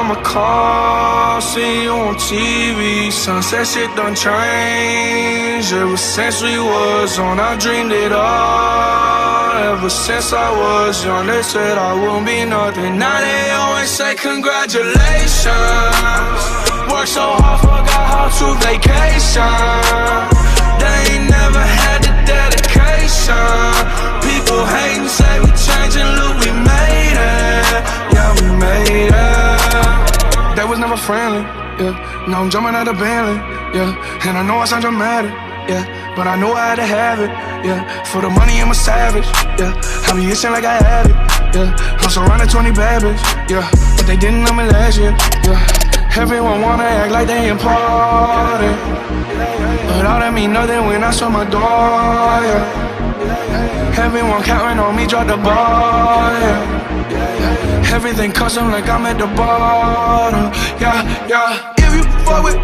my car, see you on TV. Sunset shit done changed. Ever since we was on, I dreamed it all. Ever since I was young, they said I wouldn't be nothing. Now they always say congratulations. Worked so hard, forgot how to vacation. They ain't never had the dedication. People hating, say we changing, look, we made it. Yeah, we made it. They was never friendly, yeah. Now I'm jumping out the Bentley, yeah. And I know I sound dramatic, yeah, but I know I had to have it, yeah. For the money, I'm a savage, yeah. I be itching like I had it, yeah. I'm surrounded 20 bad bitch, yeah. But they didn't know me last year, yeah. Everyone wanna act like they important, but all that mean nothing when I saw my door, yeah. Everyone counting on me, drop the ball, yeah. Everything custom like I'm at the bottom, yeah, yeah. If you fuck with